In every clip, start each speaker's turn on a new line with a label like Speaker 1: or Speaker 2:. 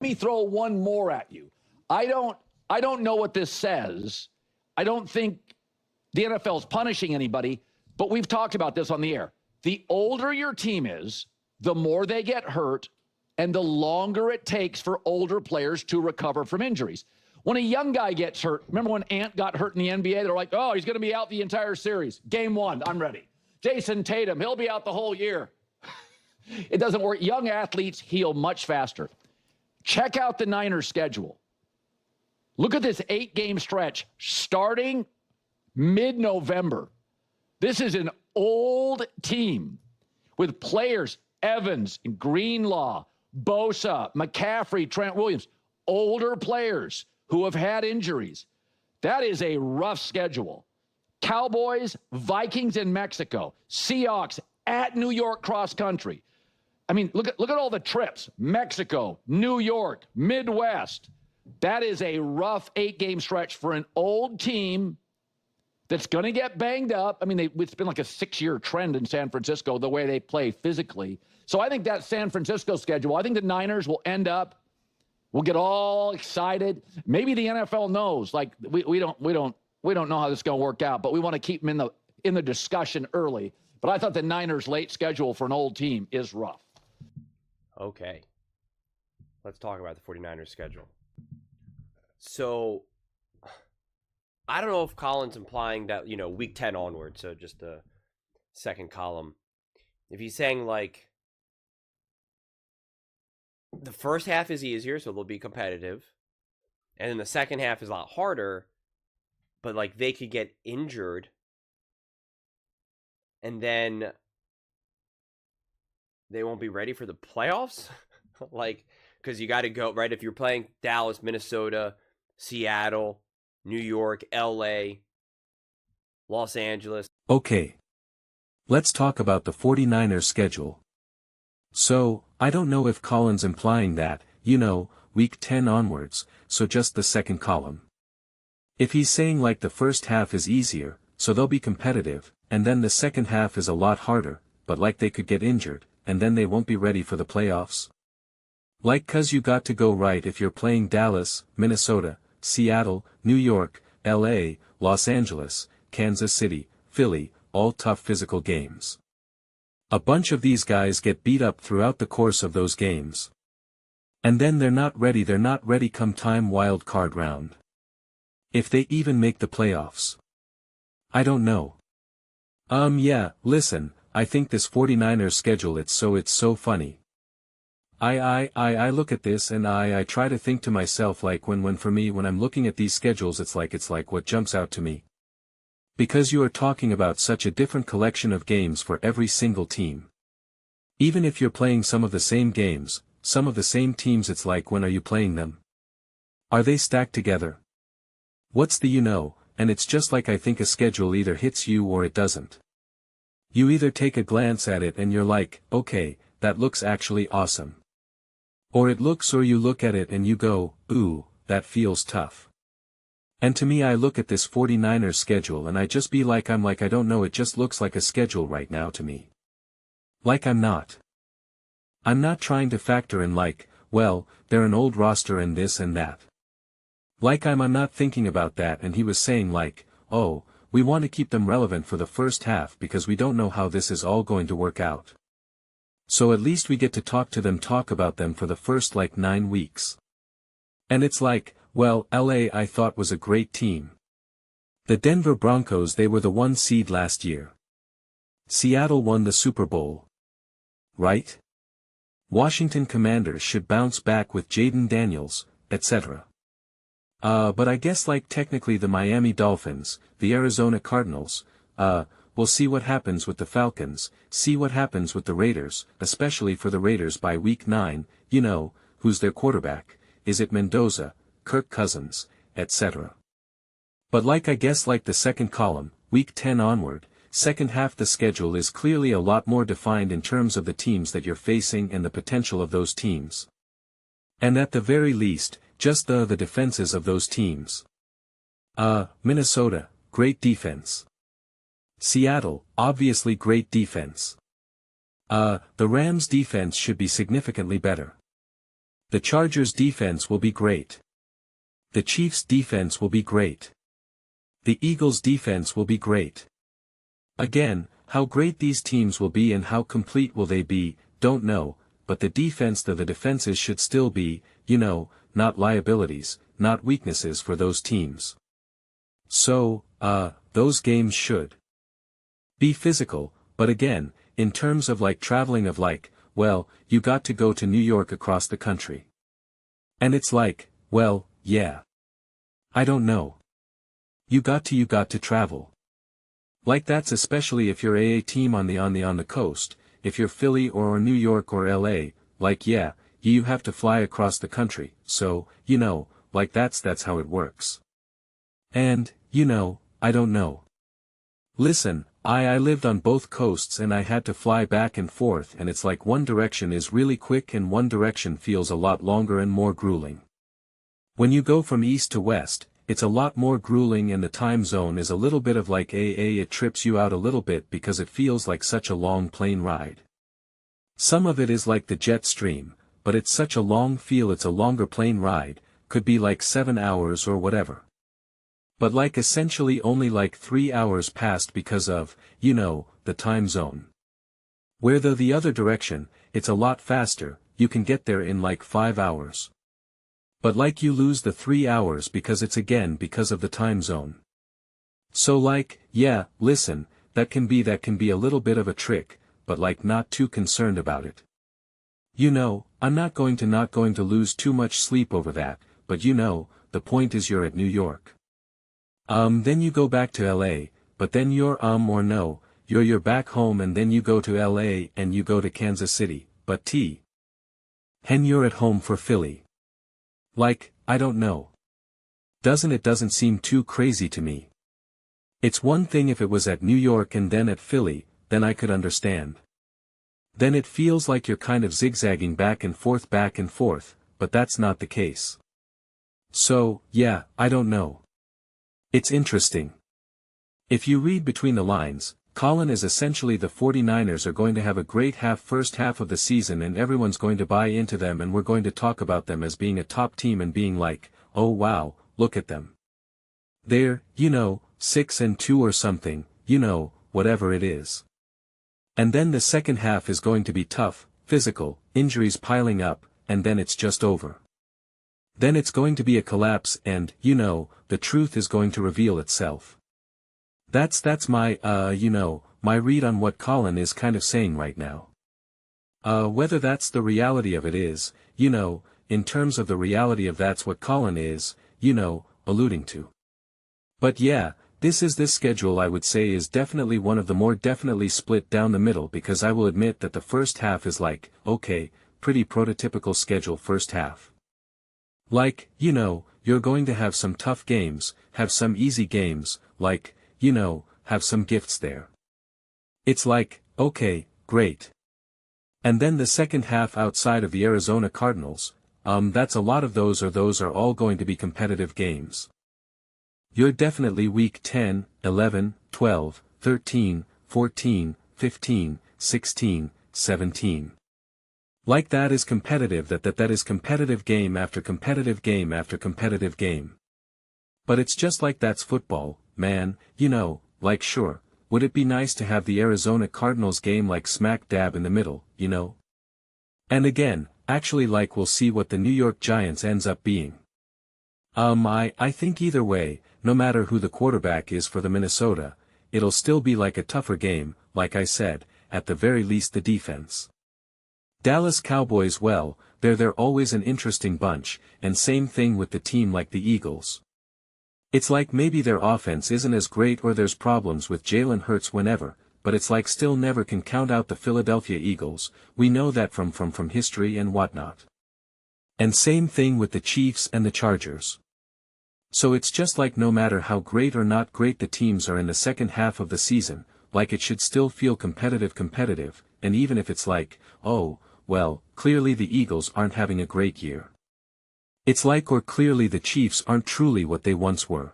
Speaker 1: me throw one more at you. I don't know what this says. I don't think the NFL is punishing anybody, but we've talked about this on the air. The older your team is, the more they get hurt, and the longer it takes for older players to recover from injuries. When a young guy gets hurt, remember when Ant got hurt in the NBA? They're like, oh, he's going to be out the entire series. Game 1, I'm ready. Jason Tatum, he'll be out the whole year. It doesn't work. Young athletes heal much faster. Check out the Niners' schedule. Look at this 8-game stretch starting mid-November. This is an old team with players, Evans, Greenlaw, Bosa, McCaffrey, Trent Williams, older players who have had injuries. That is a rough schedule. Cowboys, Vikings in Mexico, Seahawks at New York cross country. I mean, look at all the trips. Mexico, New York, Midwest. That is a rough 8-game stretch for an old team that's going to get banged up. I mean, it's been like a 6-year trend in San Francisco, the way they play physically. So I think that San Francisco schedule, I think the Niners will end up, we'll get all excited. Maybe the NFL knows, like we don't know how this is going to work out, but we want to keep them in the discussion early. But I thought the Niners' late schedule for an old team is rough.
Speaker 2: Okay. Let's talk about the 49ers schedule. So, I don't know if Colin's implying that, week 10 onward, so just the second column. If he's saying, like, the first half is easier, so they'll be competitive, and then the second half is a lot harder, but, like, they could get injured, and then they won't be ready for the playoffs? Like, because you got to go, right? If you're playing Dallas, Minnesota, Seattle, New York, LA, Los Angeles.
Speaker 3: Okay. Let's talk about the 49ers schedule. So, I don't know if Colin's implying that, week 10 onwards, so just the second column. If he's saying like the first half is easier, so they'll be competitive, and then the second half is a lot harder, but like they could get injured, and then they won't be ready for the playoffs. Like 'cause you got to go right if you're playing Dallas, Minnesota, Seattle, New York, LA, Los Angeles, Kansas City, Philly, all tough physical games. A bunch of these guys get beat up throughout the course of those games. And then they're not ready come time wild card round. If they even make the playoffs. I don't know. Yeah, listen, I think this 49ers schedule it's so funny. I look at this and I try to think to myself like when I'm looking at these schedules it's like what jumps out to me. Because you are talking about such a different collection of games for every single team. Even if you're playing some of the same games, some of the same teams it's like when are you playing them? Are they stacked together? What's the and it's just like I think a schedule either hits you or it doesn't. You either take a glance at it and you're like, okay, that looks actually awesome. Or you look at it and you go, ooh, that feels tough. And to me I look at this 49ers schedule and I just be like I don't know, it just looks like a schedule right now to me. Like I'm not trying to factor in like, well, they're an old roster and this and that. Like I'm not thinking about that and he was saying like, oh, we want to keep them relevant for the first half because we don't know how this is all going to work out. So at least we get to talk about them for the first like 9 weeks. And it's like, well, LA I thought was a great team. The Denver Broncos they were the 1 seed last year. Seattle won the Super Bowl. Right? Washington Commanders should bounce back with Jaden Daniels, etc. But I guess like technically the Miami Dolphins, the Arizona Cardinals, we'll see what happens with the Falcons, see what happens with the Raiders, especially for the Raiders by week 9, who's their quarterback, is it Mendoza, Kirk Cousins, etc. But like I guess like the second column, week 10 onward, second half the schedule is clearly a lot more defined in terms of the teams that you're facing and the potential of those teams. And at the very least, just the defenses of those teams. Minnesota, great defense. Seattle, obviously great defense. The Rams' defense should be significantly better. The Chargers' defense will be great. The Chiefs' defense will be great. The Eagles' defense will be great. Again, how great these teams will be and how complete will they be, don't know, but the defenses should still be, not liabilities, not weaknesses for those teams. So, those games should be physical, but again, in terms of traveling well, you got to go to New York across the country. And it's well, yeah. I don't know. You got to travel. That's especially if you're a team on the coast, if you're Philly or New York or LA, yeah, you have to fly across the country, so, that's how it works. And, I don't know. Listen, I lived on both coasts and I had to fly back and forth and it's one direction is really quick and one direction feels a lot longer and more grueling. When you go from east to west, it's a lot more grueling and the time zone is a little bit of it trips you out a little bit because it feels like such a long plane ride. Some of it is like the jet stream, but it's such a long feel it's a longer plane ride, could be 7 hours or whatever. But essentially only 3 hours passed because of, the time zone. Where though the other direction, it's a lot faster, you can get there in 5 hours. But you lose the 3 hours because it's again because of the time zone. So yeah, listen, that can be a little bit of a trick, but not too concerned about it. I'm not going to lose too much sleep over that, but the point is you're at New York. Then you go back to LA, but then you're back home and then you go to LA and you go to Kansas City, but hen you're at home for Philly. I don't know. Doesn't seem too crazy to me. It's one thing if it was at New York and then at Philly, then I could understand. Then it feels like you're kind of zigzagging back and forth, but that's not the case. So, yeah, I don't know. It's interesting. If you read between the lines, Colin is essentially the 49ers are going to have a great first half of the season and everyone's going to buy into them and we're going to talk about them as being a top team and being oh wow, look at them. They're, 6-2 or something, whatever it is. And then the second half is going to be tough, physical, injuries piling up, and then it's just over. Then it's going to be a collapse and, the truth is going to reveal itself. That's my, my read on what Colin is kind of saying right now. Whether that's the reality of it is, in terms of the reality of that's what Colin is, alluding to. But yeah, this schedule I would say is definitely one of the more definitely split down the middle because I will admit that the first half is okay, pretty prototypical schedule first half. You're going to have some tough games, have some easy games, have some gifts there. It's okay, great. And then the second half outside of the Arizona Cardinals, that's a lot of those are all going to be competitive games. You're definitely week 10, 11, 12, 13, 14, 15, 16, 17. That is competitive that is competitive game after competitive game after competitive game. But it's just that's football, man, sure, would it be nice to have the Arizona Cardinals game smack dab in the middle, And again, actually we'll see what the New York Giants ends up being. I think either way, no matter who the quarterback is for the Minnesota, it'll still be a tougher game, I said, at the very least the defense. Dallas Cowboys well, they're always an interesting bunch, and same thing with the team like the Eagles. It's maybe their offense isn't as great or there's problems with Jalen Hurts whenever, but it's still never can count out the Philadelphia Eagles, we know that from history and whatnot. And same thing with the Chiefs and the Chargers. So it's just no matter how great or not great the teams are in the second half of the season, it should still feel competitive, and even if it's oh, well, clearly the Eagles aren't having a great year. It's or clearly the Chiefs aren't truly what they once were.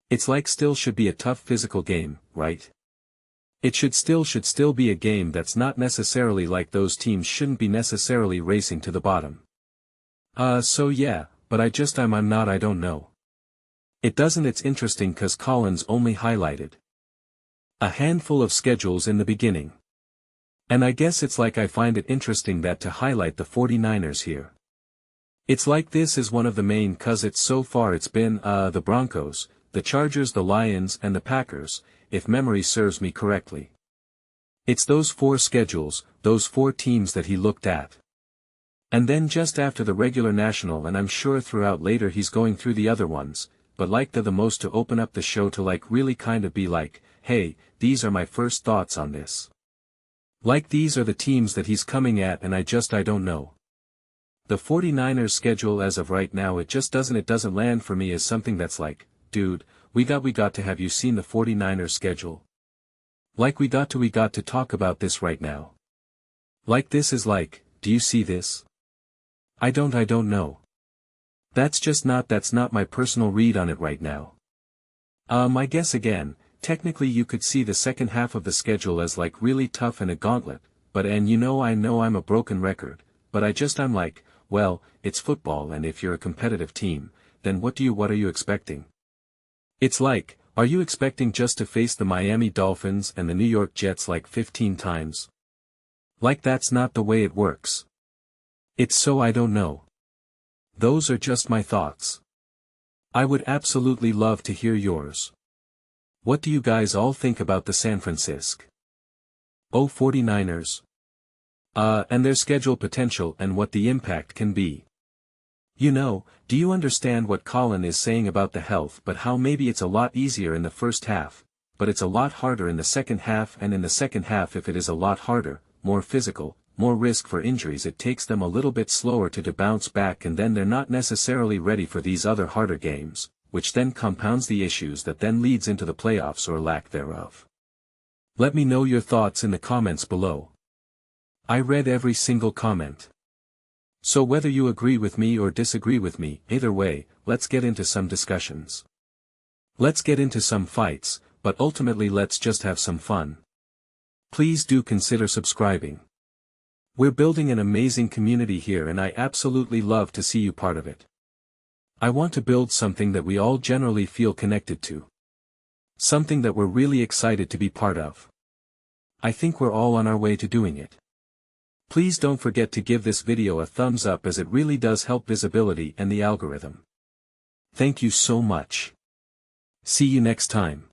Speaker 3: It's still should be a tough physical game, right? It should still be a game that's not necessarily those teams shouldn't be necessarily racing to the bottom. So yeah, but I don't know. It's interesting cause Colin's only highlighted a handful of schedules in the beginning. And I guess it's like I find it interesting that to highlight the 49ers here. It's like this is one of the main cause so far it's been, the Broncos, the Chargers, the Lions and the Packers, if memory serves me correctly. It's those 4 schedules, those 4 teams that he looked at. And then just after the regular national, and I'm sure throughout later he's going through the other ones, but like the most to open up the show to like really kind of be like, hey, these are my first thoughts on this. Like these are the teams that he's coming at and I don't know. The 49ers schedule as of right now it doesn't land for me as something that's like, dude, we got to have you seen the 49ers schedule? Like we got to talk about this right now. Like this is like, do you see this? I don't know. That's not my personal read on it right now. I guess again, technically you could see the second half of the schedule as like really tough and a gauntlet, but I know I'm a broken record, but I'm like, well, it's football and if you're a competitive team, then what are you expecting? It's like, are you expecting just to face the Miami Dolphins and the New York Jets like 15 times? Like that's not the way it works. It's so I don't know. Those are just my thoughts. I would absolutely love to hear yours. What do you guys all think about the San Francisco 49ers? And their schedule potential and what the impact can be. Do you understand what Colin is saying about the health but how maybe it's a lot easier in the first half, but it's a lot harder in the second half and in the second half if it is a lot harder, more physical, more risk for injuries it takes them a little bit slower to bounce back and then they're not necessarily ready for these other harder games, which then compounds the issues that then leads into the playoffs or lack thereof. Let me know your thoughts in the comments below. I read every single comment. So whether you agree with me or disagree with me, either way, let's get into some discussions. Let's get into some fights, but ultimately let's just have some fun. Please do consider subscribing. We're building an amazing community here and I absolutely love to see you part of it. I want to build something that we all generally feel connected to. Something that we're really excited to be part of. I think we're all on our way to doing it. Please don't forget to give this video a thumbs up as it really does help visibility and the algorithm. Thank you so much. See you next time.